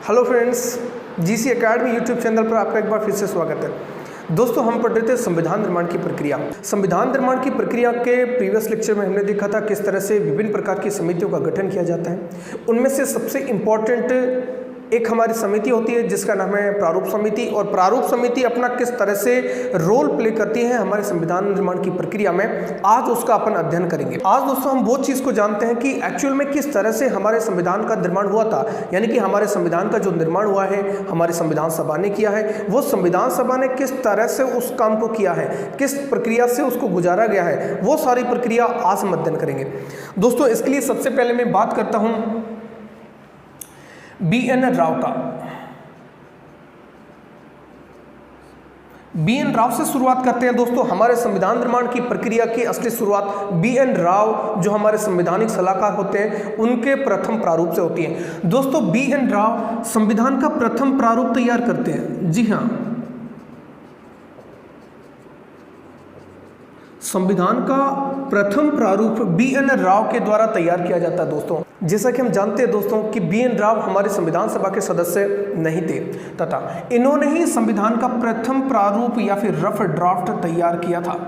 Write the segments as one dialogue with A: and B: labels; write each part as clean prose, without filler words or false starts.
A: Hello friends, GC academy YouTube channel पर आपका एक बार फिर से स्वागत है। दोस्तों, हम पढ़ रहे थे संविधान निर्माण की प्रक्रिया। संविधान निर्माण की प्रक्रिया के प्रीवियस लेक्चर में हमने देखा था किस तरह से विभिन्न प्रकार की समितियों का गठन किया जाता है। उनमें से सबसे इम्पॉर्टेंट एक हमारी समिति होती है जिसका नाम है प्रारूप समिति, और प्रारूप समिति अपना किस तरह से रोल प्ले करती है हमारे संविधान निर्माण की प्रक्रिया में, आज उसका अपन अध्ययन करेंगे। आज दोस्तों हम वो चीज़ को जानते हैं कि एक्चुअल में किस तरह से हमारे संविधान का निर्माण हुआ था, यानी कि हमारे संविधान का जो निर्माण हुआ है हमारी संविधान सभा ने किया है। वो संविधान सभा ने किस तरह से उस काम को किया है, किस प्रक्रिया से उसको गुजारा गया है, वो सारी प्रक्रिया आज हम अध्ययन करेंगे। दोस्तों, इसके लिए सबसे पहले मैं बात करता हूँ बी.एन. राव का। बी.एन. राव से शुरुआत करते हैं। दोस्तों, हमारे संविधान निर्माण की प्रक्रिया की असली शुरुआत बी.एन. राव जो हमारे संवैधानिक सलाहकार होते हैं उनके प्रथम प्रारूप से होती है। दोस्तों, बी.एन. राव संविधान का प्रथम प्रारूप तैयार करते हैं। जी हाँ, संविधान का प्रथम प्रारूप बी.एन. राव के द्वारा तैयार किया जाता है। दोस्तों, जैसा कि हम जानते हैं दोस्तों कि बी.एन. राव हमारे संविधान सभा के सदस्य नहीं थे, तथा इन्होंने ही संविधान का प्रथम प्रारूप या फिर रफ ड्राफ्ट तैयार किया था।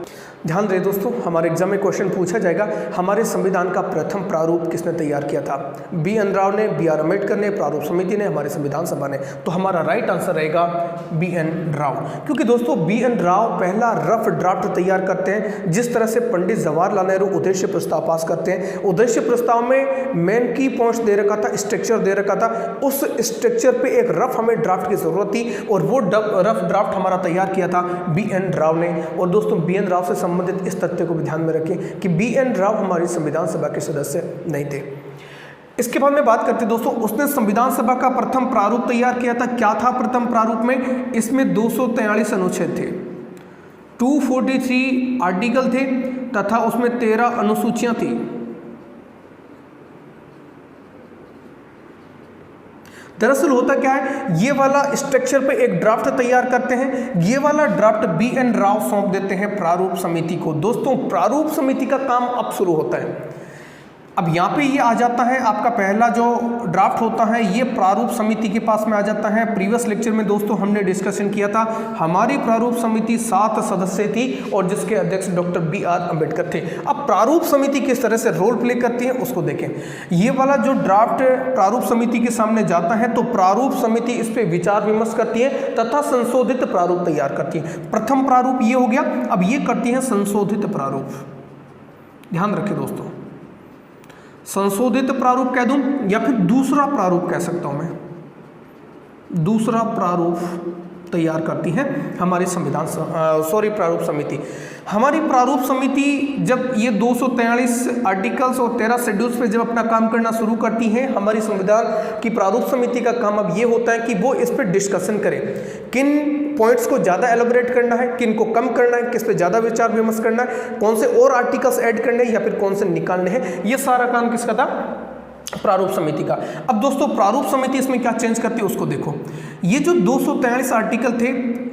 A: ध्यान रहे दोस्तों, हमारे एग्जाम में क्वेश्चन पूछा जाएगा हमारे संविधान का प्रथम प्रारूप किसने तैयार किया था। बी.एन. राव ने, बी.आर. अम्बेडकर ने, प्रारूप समिति ने, हमारे संविधान सभा ने। तो हमारा राइट आंसर रहेगा बी.एन. राव, क्योंकि दोस्तों बी.एन. राव पहला रफ ड्राफ्ट तैयार करते हैं। जिस तरह से पंडित जवाहरलाल नेहरू उद्देश्य प्रस्ताव पास करते हैं, उद्देश्य प्रस्ताव में मेन की पॉइंट्स दे रखा था, स्ट्रक्चर दे रखा था, उस स्ट्रक्चर पे एक रफ हमें ड्राफ्ट की जरूरत थी और वो रफ ड्राफ्ट हमारा तैयार किया था बी.एन. राव ने। और दोस्तों, बी.एन. राव से संबंधित इस तथ्य को भी ध्यान में रखें कि बी.एन. राव हमारी संविधान सभा के सदस्य नहीं थे। इसके बाद में बात करते हैं दोस्तों, उसने संविधान सभा का प्रथम प्रारूप तैयार किया था। क्या था प्रथम प्रारूप में? इसमें 243 अनुच्छेद थे, 243 आर्टिकल थे तथा उसमें 13 अनुसूचियां थी। दरअसल होता क्या है, ये वाला स्ट्रक्चर पे एक ड्राफ्ट तैयार करते हैं, ये वाला ड्राफ्ट बी.एन. राव सौंप देते हैं प्रारूप समिति को। दोस्तों, प्रारूप समिति का काम अब शुरू होता है। अब यहाँ पे ये आ जाता है, आपका पहला जो ड्राफ्ट होता है ये प्रारूप समिति के पास में आ जाता है। प्रीवियस लेक्चर में दोस्तों हमने डिस्कशन किया था, हमारी प्रारूप समिति 7 सदस्य थी और जिसके अध्यक्ष डॉक्टर बी.आर. अम्बेडकर थे। अब प्रारूप समिति किस तरह से रोल प्ले करती है उसको देखें। ये वाला जो ड्राफ्ट प्रारूप समिति के सामने जाता है तो प्रारूप समिति इस पर विचार विमर्श करती है तथा संशोधित प्रारूप तैयार करती है। प्रथम प्रारूप ये हो गया, अब ये करती है संशोधित प्रारूप। ध्यान रखें दोस्तों, संशोधित प्रारूप कह दूं या फिर दूसरा प्रारूप कह सकता हूं मैं, दूसरा प्रारूप तैयार करती है हमारी प्रारूप समिति। हमारी प्रारूप समिति जब ये 243 आर्टिकल्स और 13 शेड्यूल्स पे जब अपना काम करना शुरू करती है, हमारी संविधान की प्रारूप समिति का काम अब ये होता है कि वो इस पे डिस्कशन करे, किन पॉइंट्स को ज़्यादा एलोबरेट करना है, किन को कम करना है, किस पे ज़्यादा विचार विमर्श करना है, कौन से और आर्टिकल्स ऐड करने हैं या फिर कौन से निकालने हैं। ये सारा काम किसका था? प्रारूप समिति का। अब दोस्तों, प्रारूप समिति इसमें क्या चेंज करती है उसको देखो। ये जो 243 आर्टिकल थे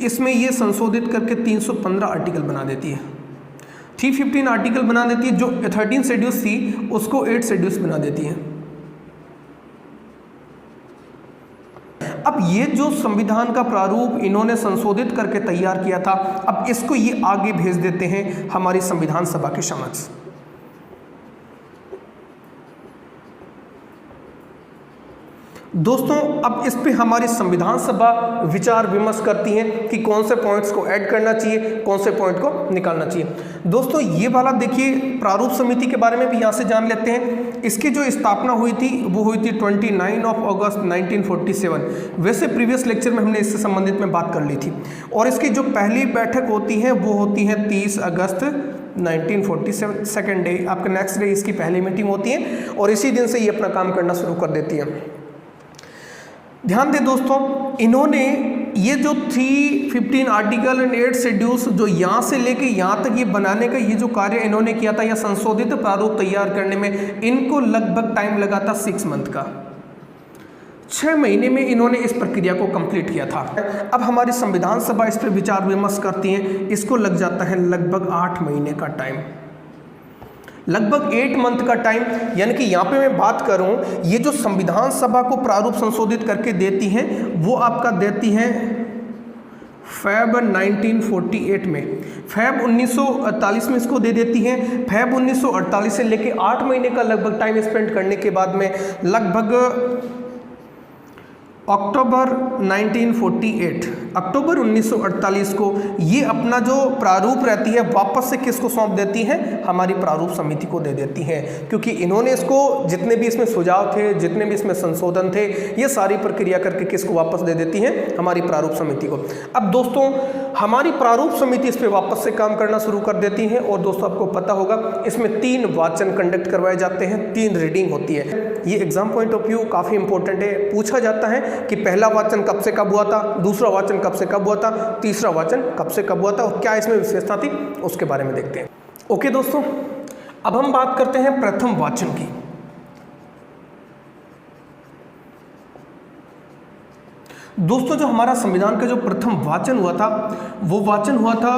A: इसमें ये संशोधित करके 315 आर्टिकल बना देती है, 315 आर्टिकल बना देती है। जो 13 शेड्यूल्स थी उसको 8 शेड्यूल्स बना देती है। अब ये जो संविधान का प्रारूप इन्होंने संशोधित करके तैयार किया था, अब इसको ये आगे भेज देते हैं हमारी संविधान सभा के समक्ष। दोस्तों, अब इस पे हमारी संविधान सभा विचार विमर्श करती है कि कौन से पॉइंट्स को ऐड करना चाहिए, कौन से पॉइंट को निकालना चाहिए। दोस्तों, ये वाला देखिए, प्रारूप समिति के बारे में भी यहाँ से जान लेते हैं। इसकी जो स्थापना हुई थी वो हुई थी 29 अगस्त 1947। वैसे प्रीवियस लेक्चर में हमने इससे संबंधित में बात कर ली थी। और इसकी जो पहली बैठक होती है वो होती है 30 अगस्त 1947, सेकेंड डे, आपका नेक्स्ट डे इसकी पहली मीटिंग होती है और इसी दिन से ये अपना काम करना शुरू कर देती है। ध्यान दें दोस्तों, इन्होंने ये जो 315 आर्टिकल एंड 8 शेड्यूल्स जो यहाँ से लेके यहाँ तक ये बनाने का ये जो कार्य इन्होंने किया था या संशोधित प्रारूप तैयार करने में, इनको लगभग टाइम लगा था 6 मंथ का। 6 महीने में इन्होंने इस प्रक्रिया को कंप्लीट किया था। अब हमारी संविधान सभा इस पर विचार विमर्श करती है, इसको लग जाता है लगभग 8 महीने का टाइम। लगभग 8 मंथ का टाइम। यानी कि यहाँ पे मैं बात करूँ, ये जो संविधान सभा को प्रारूप संशोधित करके देती हैं वो आपका देती हैं फैब 1948 में, फैब 1948 में इसको दे देती हैं। फैब 1948 से लेके 8 महीने का लगभग टाइम स्पेंड करने के बाद में लगभग अक्टूबर 1948, अक्टूबर 1948 को ये अपना जो प्रारूप रहती है वापस से किसको सौंप देती हैं, हमारी प्रारूप समिति को दे देती हैं, क्योंकि इन्होंने इसको जितने भी इसमें सुझाव थे, जितने भी इसमें संशोधन थे, ये सारी प्रक्रिया करके किसको वापस दे देती हैं, हमारी प्रारूप समिति को। अब दोस्तों हमारी प्रारूप समिति इस पर वापस से काम करना शुरू कर देती है। और दोस्तों आपको पता होगा इसमें 3 वाचन कंडक्ट करवाए जाते हैं, 3 रीडिंग होती है। ये एग्जाम पॉइंट ऑफ व्यू काफ़ी इंपॉर्टेंट है। पूछा जाता है कि पहला वाचन कब से कब हुआ था, दूसरा वाचन कब से कब हुआ था, तीसरा वाचन कब से कब हुआ था और क्या इसमें विशेषता थी, उसके बारे में देखते हैं। ओके दोस्तों, अब हम बात करते हैं प्रथम वाचन की। दोस्तों जो हमारा संविधान का जो प्रथम वाचन हुआ था वो वाचन हुआ था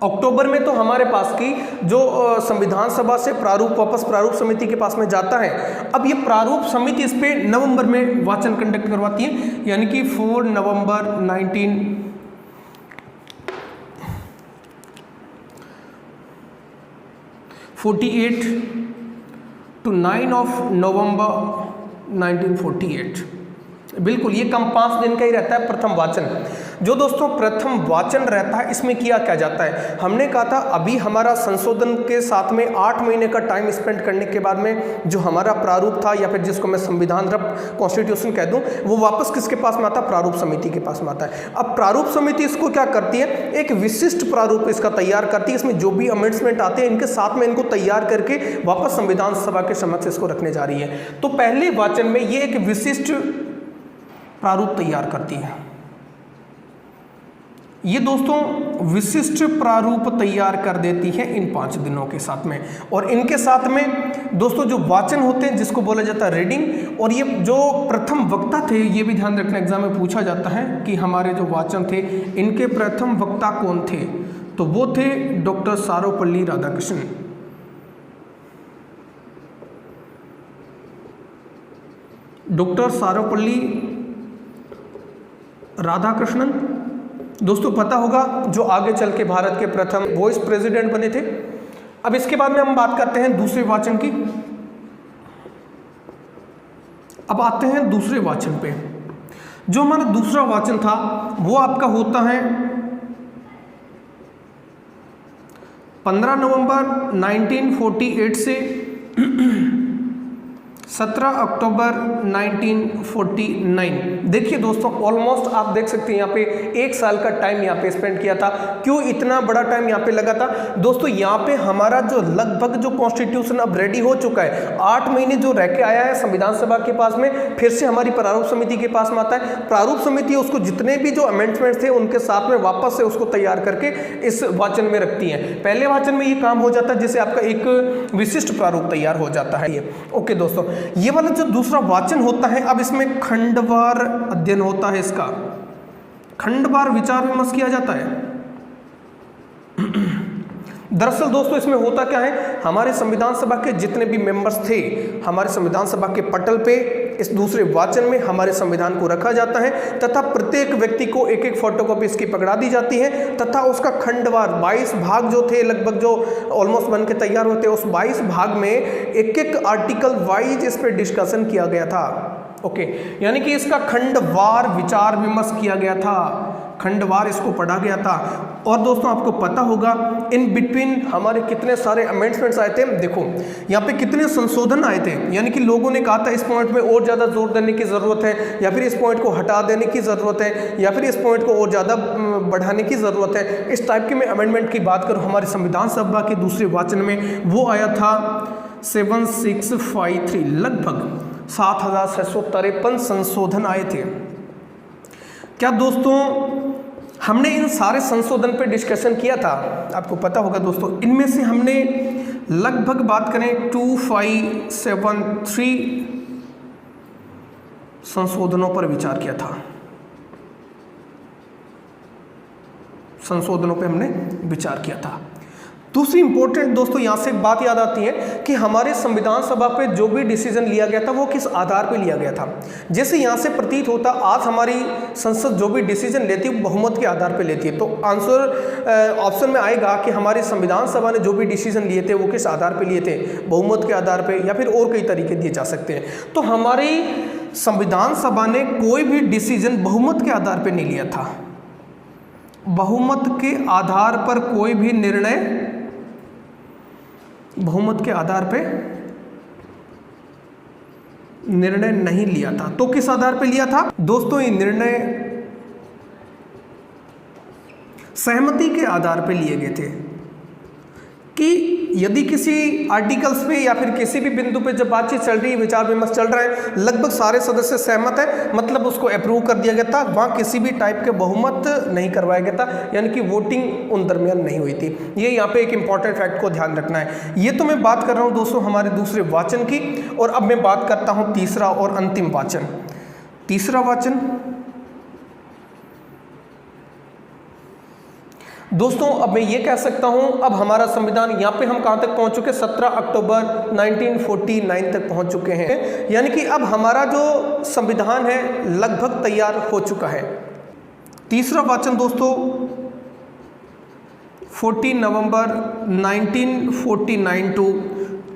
A: अक्टूबर में। तो हमारे पास की जो संविधान सभा से प्रारूप वापस प्रारूप समिति के पास में जाता है। अब ये प्रारूप समिति इस पे नवंबर में वाचन कंडक्ट करवाती है, यानी कि 4 नवंबर 1948 to 9 of नवंबर 1948। बिल्कुल ये कम 5 दिन का ही रहता है प्रथम वाचन। जो दोस्तों प्रथम वाचन रहता है इसमें किया क्या जाता है, हमने कहा था अभी हमारा संशोधन के साथ में 8 महीने का टाइम स्पेंड करने के बाद में जो हमारा प्रारूप था या फिर जिसको मैं संविधान कॉन्स्टिट्यूशन कह दूं, वो वापस किसके पास में आता है, प्रारूप समिति के पास में आता है। अब प्रारूप समिति इसको क्या करती है, एक विशिष्ट प्रारूप इसका तैयार करती है। इसमें जो भी अमेंडमेंट आते हैं इनके साथ में इनको तैयार करके वापस संविधान सभा के समक्ष इसको रखने जा रही है। तो पहले वाचन में ये एक विशिष्ट प्रारूप तैयार करती है। ये दोस्तों विशिष्ट प्रारूप तैयार कर देती है इन 5 दिनों के साथ में। और इनके साथ में दोस्तों जो वाचन होते हैं जिसको बोला जाता है रीडिंग, और ये जो प्रथम वक्ता थे ये भी ध्यान रखना, एग्जाम में पूछा जाता है कि हमारे जो वाचन थे इनके प्रथम वक्ता कौन थे, तो वो थे डॉक्टर सर्वपल्ली राधाकृष्णन। डॉक्टर सर्वपल्ली राधाकृष्णन दोस्तों पता होगा जो आगे चल के भारत के प्रथम वाइस प्रेसिडेंट बने थे। अब इसके बाद में हम बात करते हैं दूसरे वाचन की। अब आते हैं दूसरे वाचन पे। जो हमारा दूसरा वाचन था वो आपका होता है 15 नवंबर 1948 से 17 अक्टूबर 1949। देखिए दोस्तों ऑलमोस्ट आप देख सकते हैं यहाँ पे 1 साल का टाइम यहाँ पे स्पेंड किया था। क्यों इतना बड़ा टाइम यहाँ पे लगा था दोस्तों, यहाँ पे हमारा जो लगभग जो कॉन्स्टिट्यूशन अब रेडी हो चुका है, 8 महीने जो रह के आया है संविधान सभा के पास में, फिर से हमारी प्रारूप समिति के पास में आता है। प्रारूप समिति उसको जितने भी जो अमेंडमेंट थे उनके साथ में वापस से उसको तैयार करके इस वाचन में रखती है। पहले वाचन में ये काम हो जाता है जिससे आपका एक विशिष्ट प्रारूप तैयार हो जाता है ये। ओके दोस्तों, ये वाला जो दूसरा वाचन होता है अब इसमें खंडवार अध्ययन होता है, इसका खंडवार विचार विमर्श किया जाता है। दरअसल दोस्तों इसमें होता क्या है, हमारे संविधान सभा के जितने भी मेंबर्स थे हमारे संविधान सभा के पटल पे इस दूसरे वाचन में हमारे संविधान को रखा जाता है तथा प्रत्येक व्यक्ति को एक एक फोटोकॉपी इसकी पकड़ा दी जाती है तथा उसका खंडवार 22 भाग जो थे लगभग जो ऑलमोस्ट बन के तैयार होते उस 22 भाग में एक एक आर्टिकल वाइज इस पर डिस्कशन किया गया था। ओके, यानी कि इसका खंडवार विचार विमर्श किया गया था, खंडवार इसको पढ़ा गया था। और दोस्तों आपको पता होगा इन बिटवीन हमारे कितने सारे अमेंडमेंट्स आए थे। देखो यहाँ पे कितने संशोधन आए थे, यानी कि लोगों ने कहा था इस पॉइंट में और ज़्यादा जोर देने की ज़रूरत है, या फिर इस पॉइंट को हटा देने की ज़रूरत है, या फिर इस पॉइंट को और ज़्यादा बढ़ाने की ज़रूरत है। इस टाइप के मैं अमेंडमेंट की बात करूँ हमारे संविधान सभा के दूसरे वाचन में वो आया था 7653, लगभग 7653 संशोधन आए थे। क्या दोस्तों हमने इन सारे संशोधन पे डिस्कशन किया था, आपको पता होगा दोस्तों। इनमें से हमने लगभग बात करें 2573 संशोधनों पर विचार किया था, संशोधनों पे हमने विचार किया था। दूसरी इंपॉर्टेंट दोस्तों यहाँ से एक बात याद आती है कि हमारे संविधान सभा पे जो भी डिसीजन लिया गया था वो किस आधार पे लिया गया था। जैसे यहाँ से प्रतीत होता आज हमारी संसद जो भी डिसीजन लेती है वो बहुमत के आधार पे लेती है, तो आंसर ऑप्शन में आएगा कि हमारी संविधान सभा ने जो भी डिसीजन लिए थे वो किस आधार पे लिए थे, बहुमत के आधार पे, या फिर और कई तरीके दिए जा सकते हैं। तो हमारी संविधान सभा ने कोई भी डिसीजन बहुमत के आधार पे नहीं लिया था। बहुमत के आधार पर कोई भी निर्णय बहुमत के आधार पे निर्णय नहीं लिया था। तो किस आधार पे लिया था दोस्तों? ये निर्णय सहमति के आधार पे लिए गए थे कि यदि किसी आर्टिकल्स पे या फिर किसी भी बिंदु पे जब बातचीत चल रही है, विचार विमर्श चल रहा है, लगभग सारे सदस्य सहमत है, मतलब उसको अप्रूव कर दिया गया था। वहाँ किसी भी टाइप के बहुमत नहीं करवाया गया था, यानी कि वोटिंग उन दरमियान नहीं हुई थी। ये यहाँ पे एक इंपॉर्टेंट फैक्ट को ध्यान रखना है। ये तो मैं बात कर रहा हूँ दोस्तों हमारे दूसरे वाचन की, और अब मैं बात करता हूँ तीसरा और अंतिम वाचन। तीसरा वाचन दोस्तों, अब मैं ये कह सकता हूं अब हमारा संविधान यहाँ पे हम कहाँ तक पहुँच चुके, 17 अक्टूबर 1949 तक पहुँच चुके हैं, यानी कि अब हमारा जो संविधान है लगभग तैयार हो चुका है। तीसरा वाचन दोस्तों 14 नवंबर 1949 टू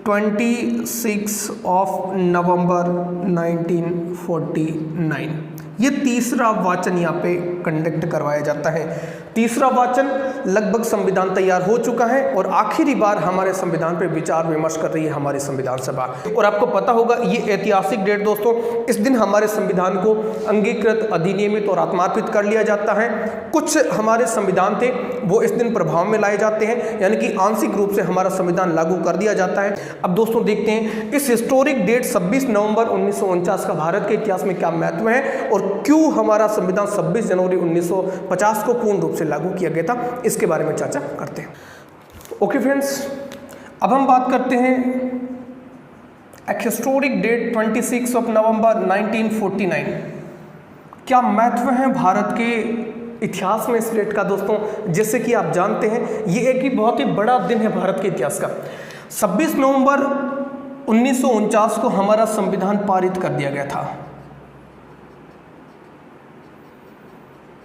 A: 26 ऑफ नवंबर 1949, ये तीसरा वाचन यहाँ पे कंडक्ट करवाया जाता है। तीसरा वाचन लगभग संविधान तैयार हो चुका है और आखिरी बार हमारे संविधान पे विचार विमर्श कर रही है हमारी संविधान सभा। और आपको पता होगा ये ऐतिहासिक डेट दोस्तों, इस दिन हमारे संविधान को अंगीकृत, अधिनियमित और आत्मार्पित कर लिया जाता है। कुछ हमारे संविधान थे वो इस दिन प्रभाव में लाए जाते हैं, यानी कि आंशिक रूप से हमारा संविधान लागू कर दिया जाता है। अब दोस्तों देखते हैं इस हिस्टोरिक डेट 26 नवंबर 1949 का भारत के इतिहास में क्या महत्व है और क्यों हमारा संविधान 26 जनवरी 1950 को पूर्ण रूप से लागू किया गया था, इसके बारे में चर्चा करते हैं। ओके फ्रेंड्स, अब हम बात करते हैं एक हिस्टोरिक डेट 26 ऑफ नवंबर 1949। क्या महत्व है भारत के इतिहास में इस डेट का दोस्तों? जैसे कि आप जानते हैं ये एक ही बहुत ही बड़ा दिन है भारत के इतिहास का। 26 नवंबर 1949 को हमारा संविधान पारित कर दिया गया था।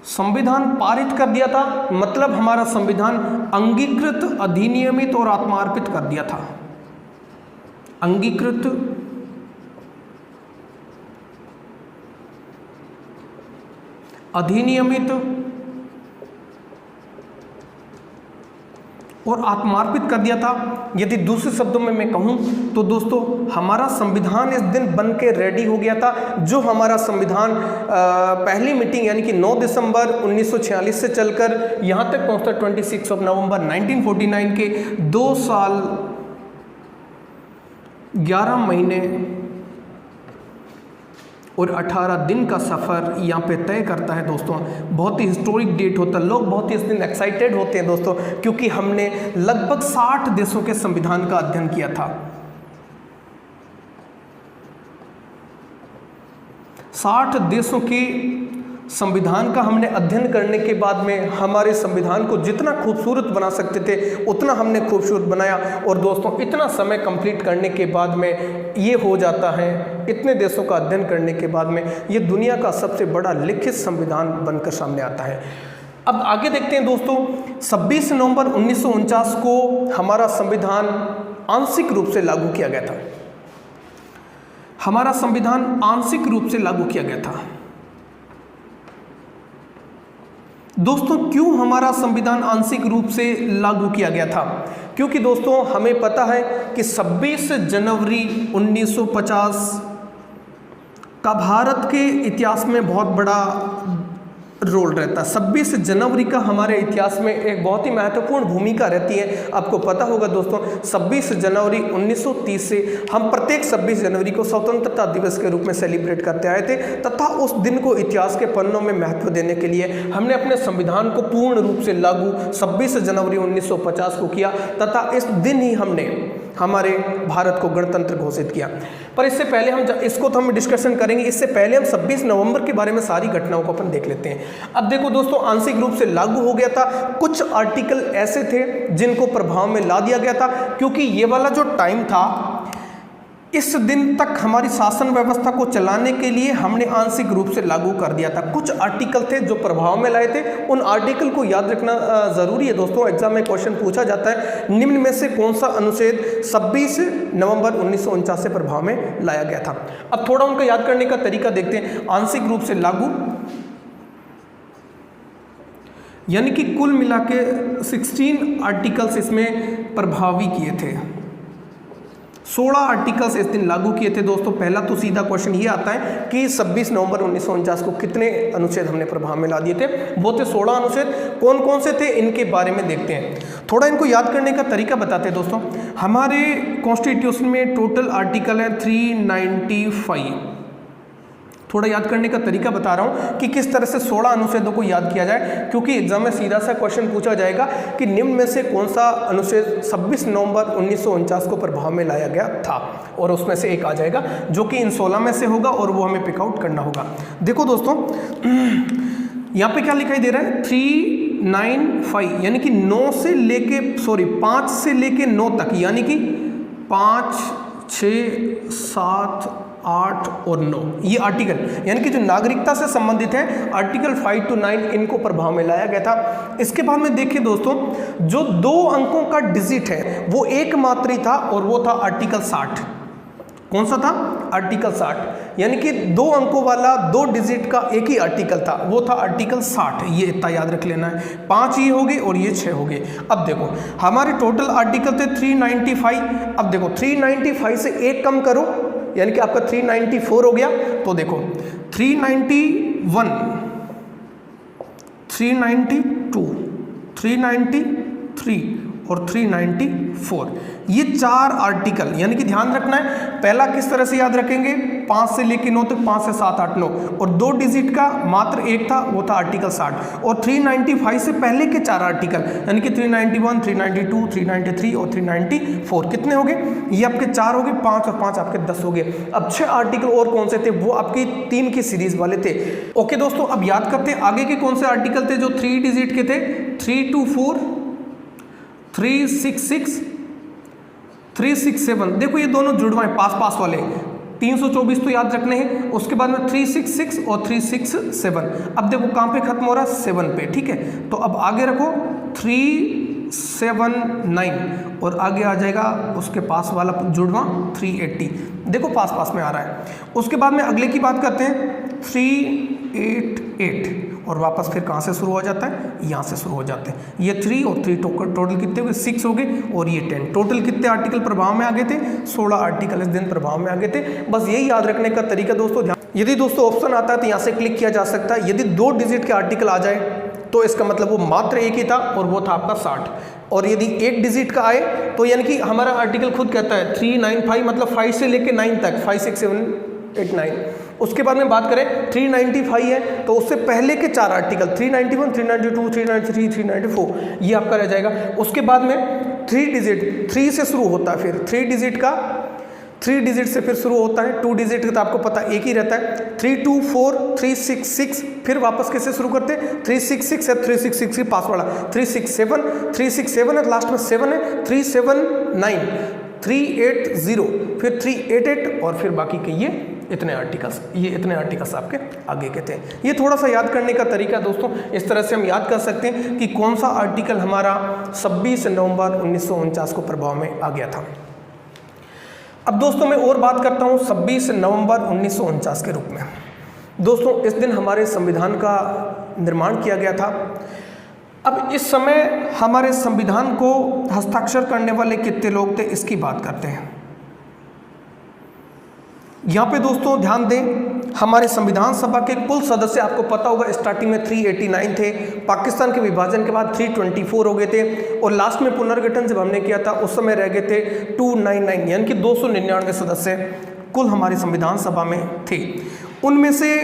A: संविधान पारित कर दिया था मतलब हमारा संविधान अंगीकृत, अधिनियमित और आत्मार्पित कर दिया था। अंगीकृत, अधिनियमित और आत्मार्पित कर दिया था। यदि दूसरे शब्दों में मैं कहूं तो दोस्तों हमारा संविधान इस दिन बन के रेडी हो गया था। जो हमारा संविधान पहली मीटिंग यानी कि 9 दिसंबर 1946 से चलकर यहाँ तक पहुँचता 26 ऑफ नवंबर 1949 के 2 साल 11 महीने और 18 दिन का सफ़र यहाँ पे तय करता है दोस्तों। बहुत ही हिस्टोरिक डेट होता है, लोग बहुत ही इस दिन एक्साइटेड होते हैं दोस्तों, क्योंकि हमने लगभग 60 देशों के संविधान का अध्ययन किया था। 60 देशों के संविधान का हमने अध्ययन करने के बाद में हमारे संविधान को जितना खूबसूरत बना सकते थे उतना हमने खूबसूरत बनाया। और दोस्तों इतना समय कंप्लीट करने के बाद में ये हो जाता है, इतने देशों का अध्ययन करने के बाद में ये दुनिया का सबसे बड़ा लिखित संविधान बनकर सामने आता है। अब आगे देखते हैं दोस्तों, 26 नवंबर 1949 को हमारा संविधान आंशिक रूप से लागू किया गया था। हमारा संविधान आंशिक रूप से लागू किया गया था। दोस्तों क्यों हमारा संविधान आंशिक रूप से लागू किया गया था? क्योंकि दोस्तों हमें पता है कि 26 जनवरी 1950 का भारत के इतिहास में बहुत बड़ा रोल रहता है। 26 जनवरी का हमारे इतिहास में एक बहुत ही महत्वपूर्ण भूमिका रहती है। आपको पता होगा दोस्तों 26 जनवरी 1930 से हम प्रत्येक 26 जनवरी को स्वतंत्रता दिवस के रूप में सेलिब्रेट करते आए थे, तथा उस दिन को इतिहास के पन्नों में महत्व देने के लिए हमने अपने संविधान को पूर्ण रूप से लागू 26 जनवरी 1950 को किया, तथा इस दिन ही हमने हमारे भारत को गणतंत्र घोषित किया। पर इससे पहले इसको तो हम डिस्कशन करेंगे, इससे पहले हम 26 नवंबर के बारे में सारी घटनाओं को अपन देख लेते हैं। अब देखो दोस्तों, आंशिक रूप से लागू हो गया था। कुछ आर्टिकल ऐसे थे जिनको प्रभाव में ला दिया गया था, क्योंकि ये वाला जो टाइम था, इस दिन तक हमारी शासन व्यवस्था को चलाने के लिए हमने आंशिक रूप से लागू कर दिया था। कुछ आर्टिकल थे जो प्रभाव में लाए थे, उन आर्टिकल को याद रखना जरूरी है दोस्तों। एग्जाम में क्वेश्चन पूछा जाता है, निम्न में से कौन सा अनुच्छेद 26 नवंबर 1949 से प्रभाव में लाया गया था। अब थोड़ा उनका याद करने का तरीका देखते हैं। आंशिक रूप से लागू यानी कि कुल मिला के 16 आर्टिकल्स इसमें प्रभावी किए थे। 16 आर्टिकल्स इस दिन लागू किए थे दोस्तों। पहला तो सीधा क्वेश्चन ये आता है कि 26 नवंबर 1949 को कितने अनुच्छेद हमने प्रभाव में ला दिए थे। वो थे 16 अनुच्छेद। कौन कौन से थे इनके बारे में देखते हैं। थोड़ा इनको याद करने का तरीका बताते हैं दोस्तों। हमारे कॉन्स्टिट्यूशन में टोटल आर्टिकल है 395। थोड़ा याद करने का तरीका बता रहा हूं कि किस तरह से 16 अनुच्छेदों को याद किया जाए, क्योंकि एग्जाम में सीधा सा क्वेश्चन पूछा जाएगा कि निम्न में से कौन सा अनुच्छेद 26 नवंबर 1949 को प्रभाव में लाया गया था, और उसमें से एक आ जाएगा जो कि इन 16 में से होगा, और वो हमें पिकआउट करना होगा। देखो दोस्तों, यहाँ पे क्या दिखाई दे रहा है, 395 यानी कि 5 से लेके 9 तक, यानी कि 5, 6, 7, 8 और 9 ये आर्टिकल, यानी कि जो नागरिकता से संबंधित है, आर्टिकल 5 to 9 इनको प्रभाव में लाया गया था। इसके बाद में देखिए दोस्तों, जो 2 अंकों का डिजिट है वो एक मात्र ही था, और वो था आर्टिकल 60। कौन सा था? आर्टिकल 60, यानी कि 2 अंकों वाला 2 डिजिट का एक ही आर्टिकल था, वो था आर्टिकल 60। ये इतना याद रख लेना है। 5 ये हो गए और ये 6 हो गए। अब देखो, हमारे टोटल आर्टिकल थे 395। अब देखो 395 से एक कम करो, यानी कि आपका 394 हो गया। तो देखो 391, 392, 393 और 394, ये 4 आर्टिकल, यानी कि ध्यान रखना है। पहला किस तरह से याद रखेंगे, 5 से लेकर 9 तक, 5 से 7, 8, 9, और 2 डिजिट का मात्र एक था, वो था आर्टिकल 60। और 395 से पहले के 4 आर्टिकल, यानी कि 391, 392, 393 और 394, कितने हो गए? ये आपके 4 हो गए, 5 और 5 आपके 10 हो गए। अब 6 आर्टिकल और कौन से थे? वो आपकी 3 की सीरीज वाले थे। ओके दोस्तों, अब याद करते हैं आगे के कौन से आर्टिकल थे जो 3 डिजिट के थे। 324, 366, 367, देखो ये दोनों जुड़वा है, पास वाले। 324 तो याद रखने हैं। उसके बाद में 366 और 367। अब देखो कहाँ पे खत्म हो रहा है? 7 पे, ठीक है। तो अब आगे रखो 379, और आगे आ जाएगा उसके पास वाला जुड़वा 380। देखो पास में आ रहा है। उसके बाद में अगले की बात करते हैं 388, और वापस फिर कहाँ से शुरू हो जाता है? यहाँ से शुरू हो जाते हैं। ये 3 और 3 टोटल कितने हुए? 6 हो गए, और ये 10। टोटल कितने आर्टिकल प्रभाव में आ गए थे? 16 आर्टिकल इस दिन प्रभाव में आ गए थे। बस यही याद रखने का तरीका दोस्तों। ध्यान, यदि दोस्तों ऑप्शन आता है तो यहाँ से क्लिक किया जा सकता है। यदि 2 डिजिट के आर्टिकल आ जाए तो इसका मतलब वो मात्र एक ही था, और वो था आपका 60। और यदि 1 डिजिट का आए तो यानी कि हमारा आर्टिकल खुद कहता है 395, मतलब 5 से लेकर 9 तक, 5, 6, 7, 8, 9। उसके बाद में बात करें 395 है तो उससे पहले के 4 आर्टिकल 391, 392, 393, 394, ये आपका रह जाएगा। उसके बाद में 3 डिजिट, 3 से शुरू होता है, फिर 3 डिजिट से फिर शुरू होता है। 2 डिजिट का तो आपको पता एक ही रहता है। 324, 366, फिर वापस कैसे शुरू करते हैं? 366 है, 366 के पास वाला 367 है, लास्ट में 7 है, 379, 380, फिर 388, और फिर बाकी के ये इतने आर्टिकल्स आपके आगे के थे। ये थोड़ा सा याद करने का तरीका दोस्तों, इस तरह से हम याद कर सकते हैं कि कौन सा आर्टिकल हमारा 26 नवंबर 1949 को प्रभाव में आ गया था। अब दोस्तों मैं और बात करता हूँ 26 नवंबर 1949 के रूप में। दोस्तों इस दिन हमारे संविधान का निर्माण किया गया था। अब इस समय हमारे संविधान को हस्ताक्षर करने वाले कितने लोग थे, इसकी बात करते हैं। यहाँ पे दोस्तों ध्यान दें, हमारे संविधान सभा के कुल सदस्य आपको पता होगा स्टार्टिंग में 389 थे, पाकिस्तान के विभाजन के बाद 324 हो गए थे, और लास्ट में पुनर्गठन जब हमने किया था उस समय रह गए थे 299, यानी कि 299 सदस्य कुल हमारी संविधान सभा में थे। उनमें से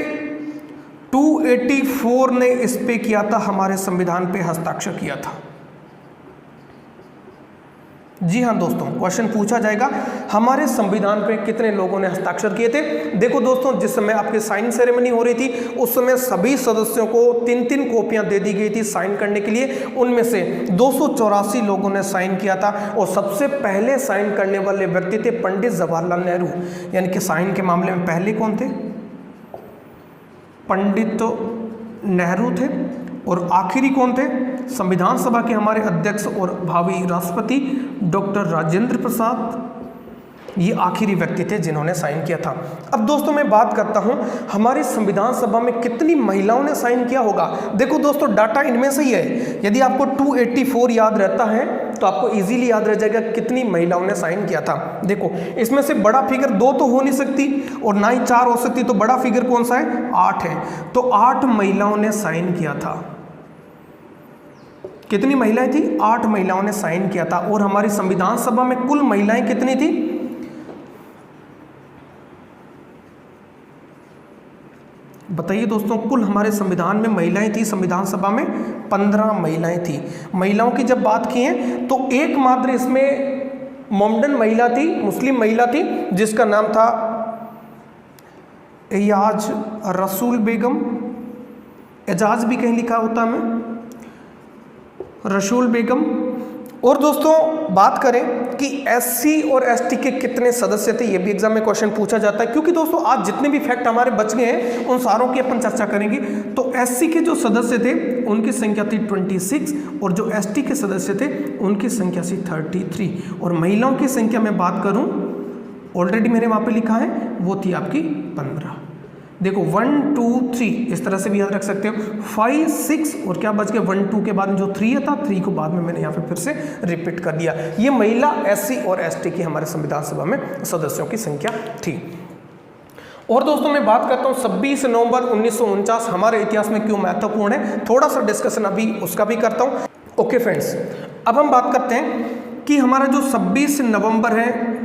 A: 284 ने इस पे किया था, हमारे संविधान पे हस्ताक्षर किया था। जी हाँ दोस्तों, क्वेश्चन पूछा जाएगा हमारे संविधान पे कितने लोगों ने हस्ताक्षर किए थे। देखो दोस्तों, जिस समय आपकी साइन सेरेमनी हो रही थी उस समय सभी सदस्यों को 3-3 कॉपियां दे दी गई थी साइन करने के लिए। उनमें से 284 लोगों ने साइन किया था और सबसे पहले साइन करने वाले व्यक्ति थे पंडित जवाहरलाल नेहरू। यानी कि साइन के मामले में पहले कौन थे? पंडित नेहरू थे। और आखिरी कौन थे? संविधान सभा के हमारे अध्यक्ष और भावी राष्ट्रपति डॉक्टर राजेंद्र प्रसाद, ये आखिरी व्यक्ति थे जिन्होंने साइन किया था। अब दोस्तों मैं बात करता हूं हमारी संविधान सभा में कितनी महिलाओं ने साइन किया होगा। देखो दोस्तों, डाटा इनमें से ही है। यदि आपको 284 याद रहता है तो आपको इजीली याद रह जाएगा कितनी महिलाओं ने साइन किया था। देखो, इसमें से बड़ा फिगर 2 तो हो नहीं सकती और ना ही 4 हो सकती, तो बड़ा फिगर कौन सा है? 8 है। तो 8 महिलाओं ने साइन किया था। कितनी महिलाएं थी? 8 महिलाओं ने साइन किया था। और हमारी संविधान सभा में कुल महिलाएं कितनी थी? बताइए दोस्तों, कुल हमारे संविधान में महिलाएं थी, संविधान सभा में 15 महिलाएं थी। महिलाओं की जब बात की है तो एकमात्र इसमें मोमडन महिला थी, मुस्लिम महिला थी, जिसका नाम था एजाज रसूल बेगम। एजाज भी कहीं लिखा होता हमें, रसूल बेगम। और दोस्तों बात करें कि एससी और एसटी के कितने सदस्य थे, ये भी एग्जाम में क्वेश्चन पूछा जाता है। क्योंकि दोस्तों आज जितने भी फैक्ट हमारे बच गए हैं उन सारों की अपन चर्चा करेंगे। तो एससी के जो सदस्य थे उनकी संख्या थी 26 और जो एसटी के सदस्य थे उनकी संख्या थी 33। और महिलाओं की संख्या में बात करूं, ऑलरेडी मेरे वहां पे लिखा है, वो थी आपकी 15। देखो 1 2 3 इस तरह से भी याद रख सकते हो। 5 6 और क्या बच गया? 1 2 के बाद में जो 3 था, 3 को बाद में मैंने यहाँ पे फिर से रिपीट कर दिया। ये महिला एससी और एसटी की हमारे संविधान सभा में सदस्यों की संख्या थी। और दोस्तों मैं बात करता हूँ 26 नवंबर 1949 हमारे इतिहास में क्यों महत्वपूर्ण है, थोड़ा सा डिस्कशन अभी उसका भी करता हूँ। ओके फ्रेंड्स, अब हम बात करते हैं कि हमारा जो 26 नवंबर है,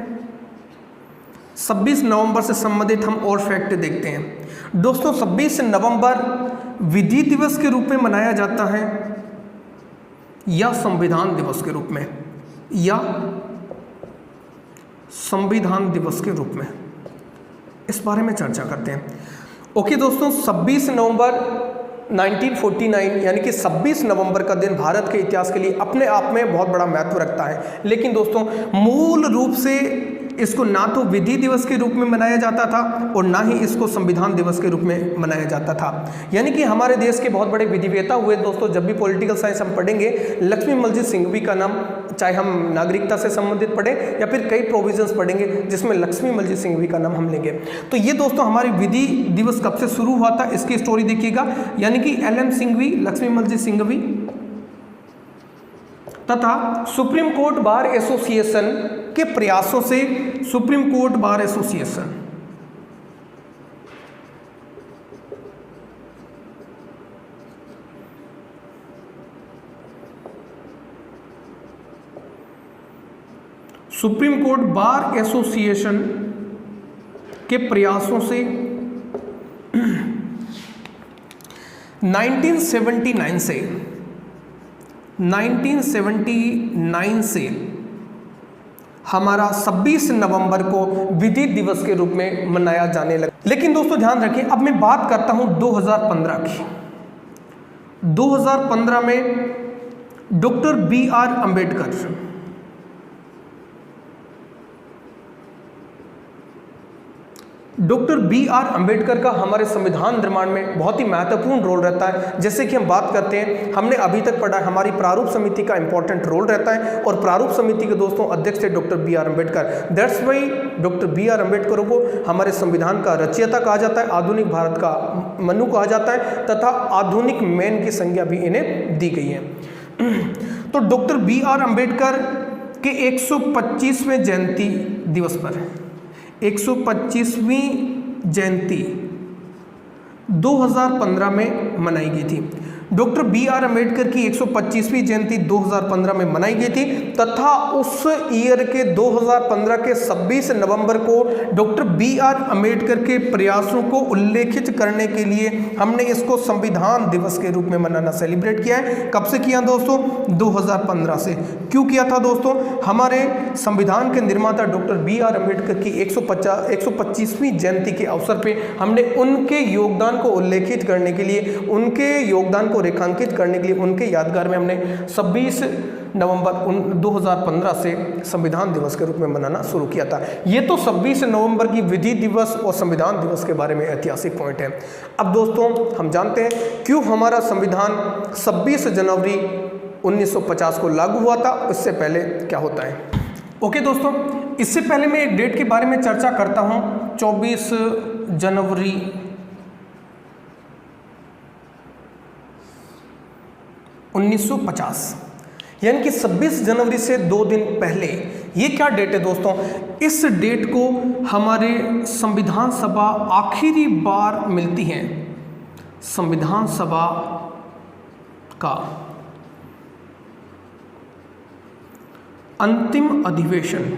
A: 26 नवंबर से संबंधित हम और फैक्ट देखते हैं। दोस्तों 26 नवंबर विधि दिवस के रूप में मनाया जाता है या संविधान दिवस के रूप में, या संविधान दिवस के रूप में, इस बारे में चर्चा करते हैं। ओके दोस्तों, 26 नवंबर 1949 यानी कि 26 नवंबर का दिन भारत के इतिहास के लिए अपने आप में बहुत बड़ा महत्व रखता है। लेकिन दोस्तों मूल रूप से इसको ना तो विधि दिवस के रूप में मनाया जाता था और ना ही इसको संविधान दिवस के रूप में मनाया जाता था। यानी कि हमारे देश के बहुत बड़े विधिवेता हुए दोस्तों, जब भी पॉलिटिकल साइंस हम पढ़ेंगे, लक्ष्मीमल सिंघवी का नाम, चाहे हम नागरिकता से संबंधित पढ़ें या फिर कई प्रोविजंस पढ़ेंगे जिसमें लक्ष्मीमल सिंघवी का नाम हम लेंगे। तो ये दोस्तों हमारी विधि दिवस कब से शुरू हुआ था, इसकी स्टोरी देखिएगा। यानी कि LM सिंघवी, लक्ष्मीमल सिंघवी तथा सुप्रीम कोर्ट बार एसोसिएशन के प्रयासों से, supreme court bar association supreme court bar association के प्रयासों से 1979 से हमारा 26 नवंबर को विधि दिवस के रूप में मनाया जाने लगा। लेकिन दोस्तों ध्यान रखें, अब मैं बात करता हूं 2015 की। 2015 में doctor BR Ambedkar, doctor BR Ambedkar का हमारे संविधान निर्माण में बहुत ही महत्वपूर्ण रोल रहता है। जैसे कि हम बात करते हैं, हमने अभी तक पढ़ा, हमारी प्रारूप समिति का इंपॉर्टेंट रोल रहता है और प्रारूप समिति के दोस्तों अध्यक्ष थे doctor BR Ambedkar. That's why doctor BR Ambedkar को हमारे संविधान का रचयिता कहा जाता है, आधुनिक भारत का मनु कहा जाता है तथा आधुनिक मैन की संज्ञा भी इन्हें दी गई है। तो डॉक्टर BR अंबेडकर के 125वें जयंती दिवस पर 125वीं जयंती 2015 में मनाई गई थी। डॉक्टर बी आर अम्बेडकर की 125वीं जयंती 2015 में मनाई गई थी तथा उस ईयर के 2015 के 26 नवंबर को डॉक्टर बी आर अम्बेडकर के प्रयासों को उल्लेखित करने के लिए हमने इसको संविधान दिवस के रूप में मनाना सेलिब्रेट किया है। कब से किया दोस्तों? 2015 से। क्यों किया था दोस्तों? हमारे संविधान के निर्माता डॉक्टर बी आर अम्बेडकर की 125वीं जयंती के अवसर पे हमने उनके योगदान को उल्लेखित करने के लिए, उनके योगदान को रेखांकित करने के लिए उनके यादगार में हमने 26 नवंबर 2015 से संविधान दिवस के रूप में मनाना शुरू किया था। ये तो 26 नवंबर की विधि दिवस और संविधान दिवस के बारे में ऐतिहासिक पॉइंट है। अब दोस्तों हम जानते हैं क्यों हमारा संविधान 26 जनवरी 1950 को लागू हुआ था, इससे पहले क्या होता है। ओके दोस्तों, इससे पहले मैं एक डेट के बारे में चर्चा करता हूं। 24 जनवरी 1950 यानी कि 26 जनवरी से 2 दिन पहले। ये क्या डेट है दोस्तों? इस डेट को हमारे संविधान सभा आखिरी बार मिलती है। संविधान सभा का अंतिम अधिवेशन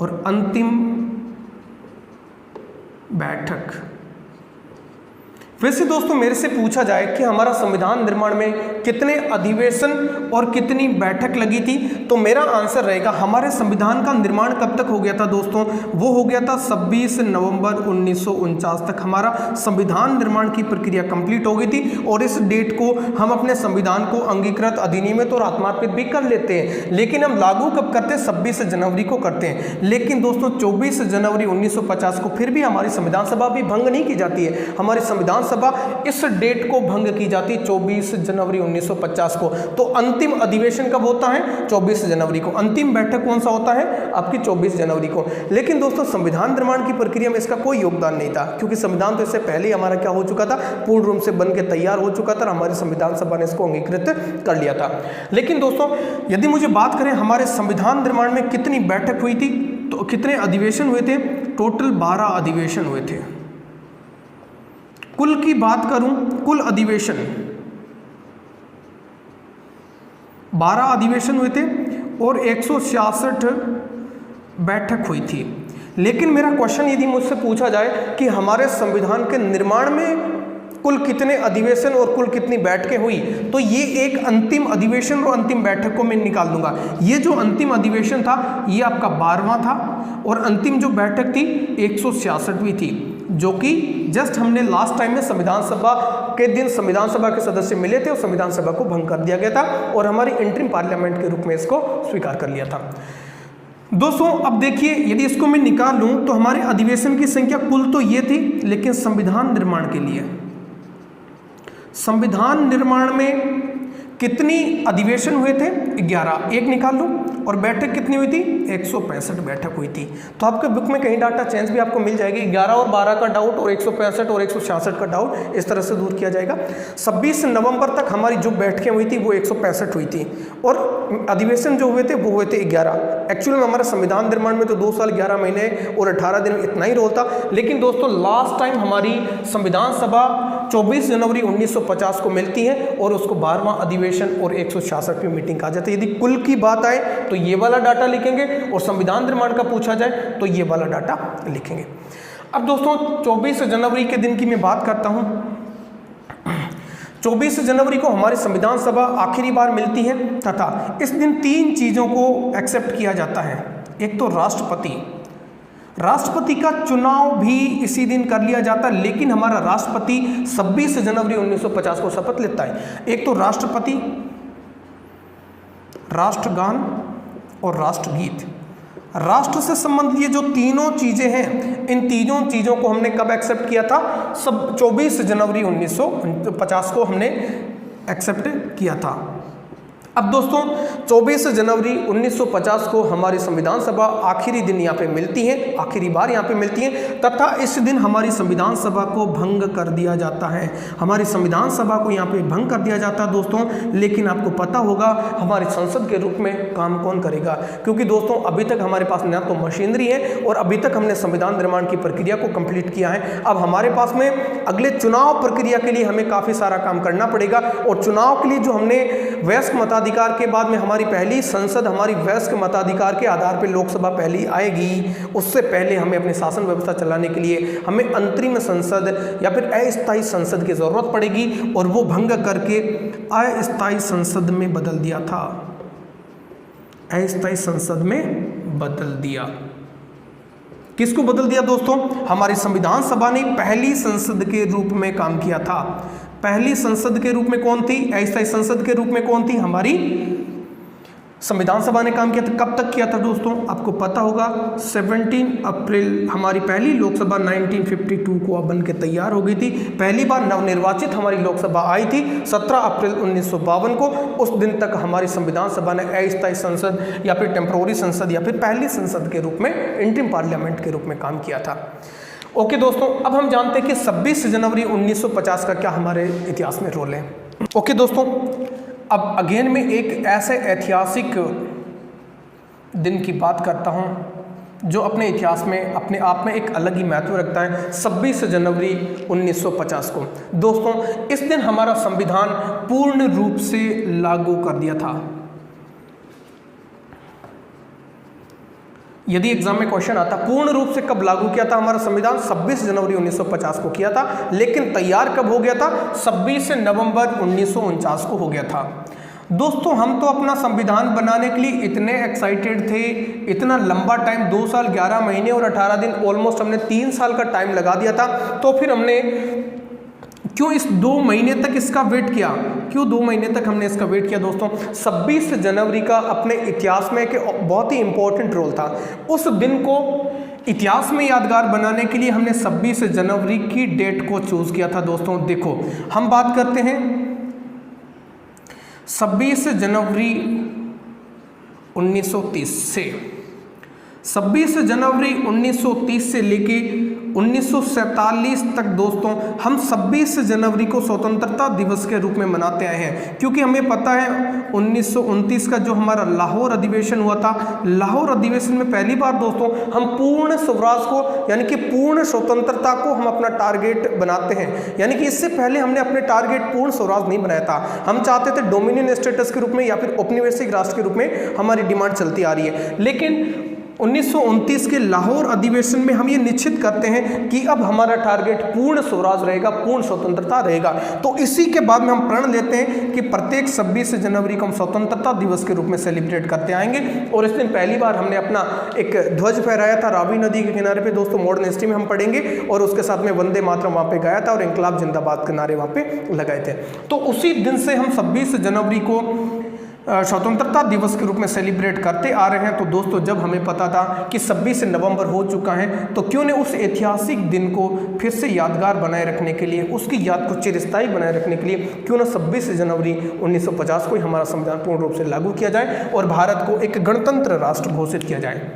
A: और अंतिम बैठक। वैसे दोस्तों मेरे से पूछा जाए कि हमारा संविधान निर्माण में कितने अधिवेशन और कितनी बैठक लगी थी, तो मेरा आंसर रहेगा हमारे संविधान का निर्माण कब तक हो गया था दोस्तों? वो हो गया था 26 नवंबर 1949 तक हमारा संविधान निर्माण की प्रक्रिया कंप्लीट हो गई थी। और इस डेट को हम अपने संविधान को अंगीकृत, अधिनियमित और आत्मार्पित भी कर लेते हैं, लेकिन हम लागू कब करते हैं? 26 जनवरी को करते हैं। लेकिन दोस्तों 24 जनवरी 1950 को फिर भी हमारी संविधान सभा भी भंग नहीं की जाती है। हमारी संविधान सभा इस डेट को भंग की जाती है 24 जनवरी 1950 को। तो अंतिम अधिवेशन कब होता है? 24 जनवरी को। अंतिम बैठक कौन सा होता है? आपकी 24 जनवरी को। लेकिन दोस्तों संविधान निर्माण की प्रक्रिया में इसका कोई योगदान नहीं था, क्योंकि संविधान तो इससे पहले ही हमारा क्या हो चुका था? पूर्ण रूप से बन के तैयार हो चुका था। हमारी संविधान सभा ने इसको अंगीकृत कर लिया था। लेकिन दोस्तों यदि मुझे बात करें हमारे संविधान निर्माण में कितनी बैठक हुई थी, तो कितने अधिवेशन हुए थे? टोटल 12 अधिवेशन हुए थे। कुल की बात करूं, कुल अधिवेशन 12 अधिवेशन हुए थे और 166 बैठक हुई थी। लेकिन मेरा क्वेश्चन यदि मुझसे पूछा जाए कि हमारे संविधान के निर्माण में कुल कितने अधिवेशन और कुल कितनी बैठकें हुई, तो ये एक अंतिम अधिवेशन और अंतिम बैठक को मैं निकाल दूंगा। ये जो अंतिम अधिवेशन था ये आपका 12वां था और अंतिम जो बैठक थी 166वीं थी, जो कि जस्ट हमने लास्ट टाइम में संविधान सभा के दिन संविधान सभा के सदस्य मिले थे और संविधान सभा को भंग कर दिया गया था और हमारी इंटरिम पार्लियामेंट के रूप में इसको स्वीकार कर लिया था। दोस्तों अब देखिए यदि इसको मैं निकाल लूं तो हमारे अधिवेशन की संख्या कुल तो ये थी, लेकिन संविधान निर्माण के लिए संविधान निर्माण में कितनी अधिवेशन हुए थे? 11। एक निकाल लूं और बैठक कितनी हुई थी? 165 बैठक हुई थी। तो आपके बुक में कहीं डाटा चेंज भी आपको मिल जाएगी। 11 और 12 का डाउट और 165 और 166 का डाउट इस तरह से दूर किया जाएगा। 26 नवंबर तक हमारी जो बैठकें हुई थी वो 165 हुई थी और अधिवेशन जो हुए थे वो हुए थे 11। एक्चुअली में हमारा संविधान निर्माण में तो 2 साल 11 महीने और 18 दिन इतना ही रोल था। लेकिन दोस्तों लास्ट टाइम हमारी संविधान सभा 24 जनवरी 1950 को मिलती है और उसको 12वां अधिवेशन और 166वीं मीटिंग कहा जाता है। यदि कुल की बात आए तो ये वाला डाटा लिखेंगे और संविधान निर्माण का पूछा जाए तो ये वाला डाटा लिखेंगे। अब दोस्तों 24 जनवरी के दिन की मैं बात करता हूं। 24 जनवरी को हमारी संविधान सभा आखिरी बार मिलती है तथा इस दिन 3 चीज़ों को एक्सेप्ट किया जाता है। एक तो राष्ट्रपति का चुनाव भी इसी दिन कर लिया जाता है, लेकिन हमारा राष्ट्रपति 26 जनवरी 1950 को शपथ लेता है। एक तो राष्ट्रपति, राष्ट्रगान और राष्ट्रगीत। राष्ट्र से संबंधित ये जो तीनों चीजें हैं, इन तीनों चीजों को हमने कब एक्सेप्ट किया था? 24 जनवरी 1950 को हमने एक्सेप्ट किया था। अब दोस्तों 24 जनवरी 1950 को हमारी संविधान सभा आखिरी दिन यहाँ पे मिलती है, आखिरी बार यहाँ पे मिलती है, तथा इस दिन हमारी संविधान सभा को भंग कर दिया जाता है। हमारी संविधान सभा को यहाँ पे भंग कर दिया जाता है दोस्तों। लेकिन आपको पता होगा हमारी संसद के रूप में काम कौन करेगा, क्योंकि दोस्तों अभी तक हमारे पास न तो मशीनरी है और अभी तक हमने संविधान निर्माण की प्रक्रिया को कंप्लीट किया है। अब हमारे पास में अगले चुनाव प्रक्रिया के लिए हमें काफ़ी सारा काम करना पड़ेगा, और चुनाव के लिए जो हमने वयस्क मताधिकार के बाद में हमारी पहली संसद हमारी वयस्क मताधिकार के आधार पर लोकसभा पहली आएगी, उससे पहले हमें अपने शासन व्यवस्था चलाने के लिए हमें अंतरिम संसद या फिर अस्थायी संसद की जरूरत पड़ेगी, और वो भंग करके अस्थायी संसद में बदल दिया था, अस्थायी संसद में बदल दिया। किसको बदल दिया दोस्तों? हमारी संविधान सभा ने पहली संसद के रूप में काम किया था। पहली संसद के रूप में कौन थी? अस्थायी संसद के रूप में कौन थी? हमारी संविधान सभा ने काम किया था। कब तक किया था दोस्तों? आपको पता होगा 17 अप्रैल हमारी पहली लोकसभा 1952 को बन के तैयार हो गई थी। पहली बार नवनिर्वाचित हमारी लोकसभा आई थी 17 अप्रैल 1952 को। उस दिन तक हमारी संविधान सभा ने अस्थायी संसद या फिर टेम्पोररी संसद या फिर पहली संसद के रूप में, इंटरिम पार्लियामेंट के रूप में काम किया था। ओके दोस्तों, अब हम जानते हैं कि 26 जनवरी 1950 का क्या हमारे इतिहास में रोल है। ओके दोस्तों, अब अगेन मैं एक ऐसे ऐतिहासिक दिन की बात करता हूं जो अपने इतिहास में अपने आप में एक अलग ही महत्व रखता है। 26 जनवरी 1950 को दोस्तों, इस दिन हमारा संविधान पूर्ण रूप से लागू कर दिया था। यदि एग्जाम में क्वेश्चन आता पूर्ण रूप से कब लागू किया था हमारा संविधान, 26 जनवरी 1950 को किया था, लेकिन तैयार कब हो गया था? 26 नवंबर 1949 को हो गया था। दोस्तों हम तो अपना संविधान बनाने के लिए इतने एक्साइटेड थे, इतना लंबा टाइम 2 साल 11 महीने और 18 दिन, ऑलमोस्ट हमने 3 साल का टाइम लगा दिया था। तो फिर हमने क्यों इस 2 महीने तक इसका वेट किया? क्यों 2 महीने तक हमने इसका वेट किया दोस्तों? 26 जनवरी का अपने इतिहास में एक बहुत ही इंपॉर्टेंट रोल था। उस दिन को इतिहास में यादगार बनाने के लिए हमने 26 जनवरी की डेट को चूज किया था दोस्तों। देखो हम बात करते हैं 26 जनवरी 1930 से, 26 जनवरी 1930 से लेके 1947 तक दोस्तों हम 26 जनवरी को स्वतंत्रता दिवस के रूप में मनाते आए हैं, क्योंकि हमें पता है 1929 का जो हमारा लाहौर अधिवेशन हुआ था, लाहौर अधिवेशन में पहली बार दोस्तों हम पूर्ण स्वराज को यानी कि पूर्ण स्वतंत्रता को हम अपना टारगेट बनाते हैं। यानी कि इससे पहले हमने अपने टारगेट पूर्ण स्वराज नहीं बनाया था, हम चाहते थे डोमिनियन स्टेटस के रूप में या फिर औपनिवेशिक राष्ट्र के रूप में हमारी डिमांड चलती आ रही है। लेकिन 1929 के लाहौर अधिवेशन में हम ये निश्चित करते हैं कि अब हमारा टारगेट पूर्ण स्वराज रहेगा, पूर्ण स्वतंत्रता रहेगा। तो इसी के बाद में हम प्रण लेते हैं कि प्रत्येक 26 जनवरी को हम स्वतंत्रता दिवस के रूप में सेलिब्रेट करते आएंगे। और इस दिन पहली बार हमने अपना एक ध्वज फहराया था रावी नदी के किनारे पे दोस्तों, मॉडर्न हिस्ट्री में हम पढ़ेंगे, और उसके साथ में वंदे मातरम वहाँ पे गाया था और इंकलाब जिंदाबाद के नारे वहाँ पे लगाए थे। तो उसी दिन से हम 26 जनवरी को स्वतंत्रता दिवस के रूप में सेलिब्रेट करते आ रहे हैं। तो दोस्तों जब हमें पता था कि 26 नवंबर हो चुका है, तो क्यों न उस ऐतिहासिक दिन को फिर से यादगार बनाए रखने के लिए, उसकी याद को चिरस्थायी बनाए रखने के लिए क्यों न 26 जनवरी 1950 को ही हमारा संविधान पूर्ण रूप से लागू किया जाए और भारत को एक गणतंत्र राष्ट्र घोषित किया जाए।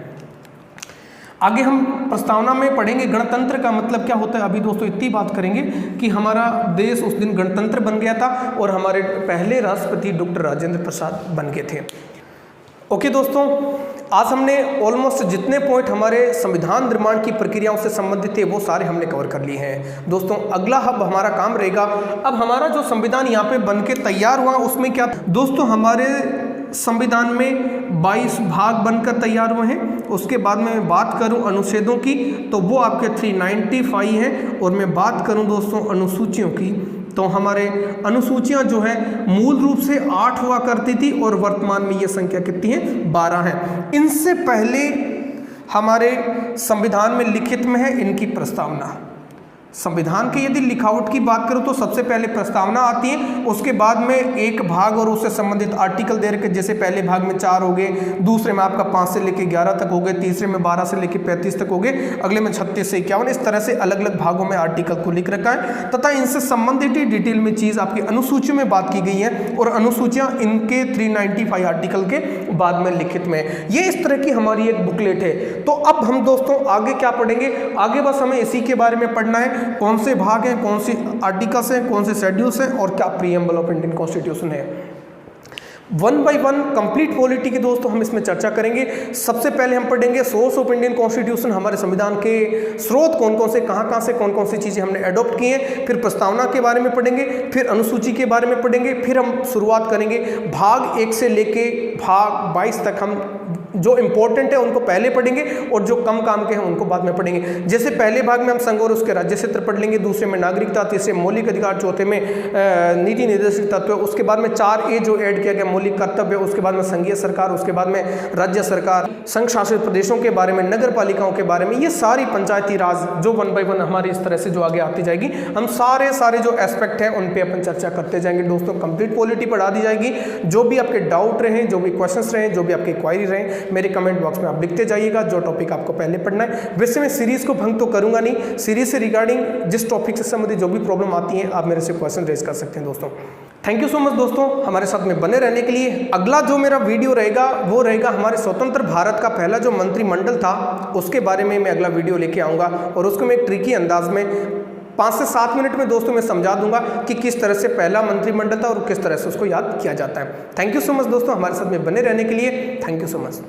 A: आगे हम प्रस्तावना में पढ़ेंगे गणतंत्र का मतलब क्या होता है। अभी दोस्तों इतनी बात करेंगे कि हमारा देश उस दिन गणतंत्र बन गया था और हमारे पहले राष्ट्रपति डॉक्टर राजेंद्र प्रसाद बन गए थे। ओके दोस्तों, आज हमने ऑलमोस्ट जितने पॉइंट हमारे संविधान निर्माण की प्रक्रियाओं से संबंधित थे वो सारे हमने कवर कर लिए हैं। दोस्तों अगला अब हमारा काम रहेगा, अब हमारा जो संविधान यहाँ पे बन के तैयार हुआ उसमें क्या दोस्तों, हमारे संविधान में 22 भाग बनकर तैयार हुए हैं। उसके बाद में मैं बात करूं अनुच्छेदों की तो वो आपके 395 हैं, और मैं बात करूं दोस्तों अनुसूचियों की तो हमारे अनुसूचियां जो है मूल रूप से 8 हुआ करती थी और वर्तमान में ये संख्या कितनी है, 12 है। इनसे पहले हमारे संविधान में लिखित में है इनकी प्रस्तावना, संविधान के यदि लिखावट की बात करूं तो सबसे पहले प्रस्तावना आती है, उसके बाद में एक भाग और उससे संबंधित आर्टिकल दे रखे, जैसे पहले भाग में 4 हो गए, दूसरे में आपका 5 से लेकर 11 तक हो गए, तीसरे में 12 से लेकर 35 तक हो गए, अगले में 36 से 51, इस तरह से अलग अलग भागों में आर्टिकल को लिख रखा है तथा इनसे संबंधित डिटेल में चीज आपकी अनुसूची में बात की गई है और अनुसूचियां इनके 395 आर्टिकल के बाद में लिखित में। ये इस तरह की हमारी एक बुकलेट है। तो अब हम दोस्तों आगे क्या पढ़ेंगे, आगे बस हमें इसी के बारे में पढ़ना है, कौन से भाग हैं, कौन सी आर्टिकल्स हैं, कौन से शेड्यूल्स हैं और क्या प्रीएम्बल ऑफ इंडियन कॉन्स्टिट्यूशन है। 1 बाय 1 कंप्लीट पॉलिटी की दोस्तों हम इसमें चर्चा करेंगे। सबसे पहले हम पढ़ेंगे सोर्स ऑफ इंडियन कॉन्स्टिट्यूशन, हमारे संविधान के स्रोत कौन कौन से, कहां से कौन कौन सी चीजें हमने अडॉप्ट की हैं, फिर प्रस्तावना के बारे में पढ़ेंगे, फिर अनुसूची के बारे में पढ़ेंगे, फिर हम शुरुआत करेंगे भाग 1 से लेके भाग 22 तक। हम जो इंपॉर्टेंट है उनको पहले पढ़ेंगे और जो कम काम के हैं उनको बाद में पढ़ेंगे। जैसे पहले भाग में हम संघ और उसके राज्य क्षेत्र पढ़ लेंगे, दूसरे में नागरिकता, तीसरे मौलिक अधिकार, चौथे में नीति निर्देशित तत्व, उसके बाद में 4A जो ऐड किया गया मौलिक कर्तव्य, उसके बाद में संघीय सरकार, उसके बाद में राज्य सरकार, संघ शासित प्रदेशों के बारे में, नगर पालिकाओं के बारे में, ये सारी पंचायती राज जो 1 बाय 1 हमारी इस तरह से जो आगे आती जाएगी, हम सारे जो एस्पेक्ट हैं उन पे अपन चर्चा करते जाएंगे दोस्तों। कंप्लीट पॉलिटी पढ़ा दी जाएगी। जो भी आपके डाउट रहे, जो भी क्वेश्चंस रहे, जो भी आपकी क्वायरी रहे, मेरे कमेंट बॉक्स में आप लिखते जाइएगा जो टॉपिक आपको पहले पढ़ना है। वैसे मैं सीरीज को भंग तो करूंगा नहीं, सीरीज से रिगार्डिंग जिस टॉपिक से संबंधित जो भी प्रॉब्लम आती है आप मेरे से क्वेश्चन रेज कर सकते हैं दोस्तों। थैंक यू सो मच दोस्तों हमारे साथ में बने रहने के लिए। अगला जो मेरा वीडियो रहेगा वो रहेगा हमारे स्वतंत्र भारत का पहला जो मंत्रिमंडल था उसके बारे में मैं अगला वीडियो लेके आऊँगा और उसको मैं एक ट्रिकी अंदाज में 5 से 7 मिनट में दोस्तों मैं समझा दूंगा कि किस तरह से पहला मंत्रिमंडल था और किस तरह से उसको याद किया जाता है। थैंक यू सो मच दोस्तों हमारे साथ में बने रहने के लिए। Thank you so much.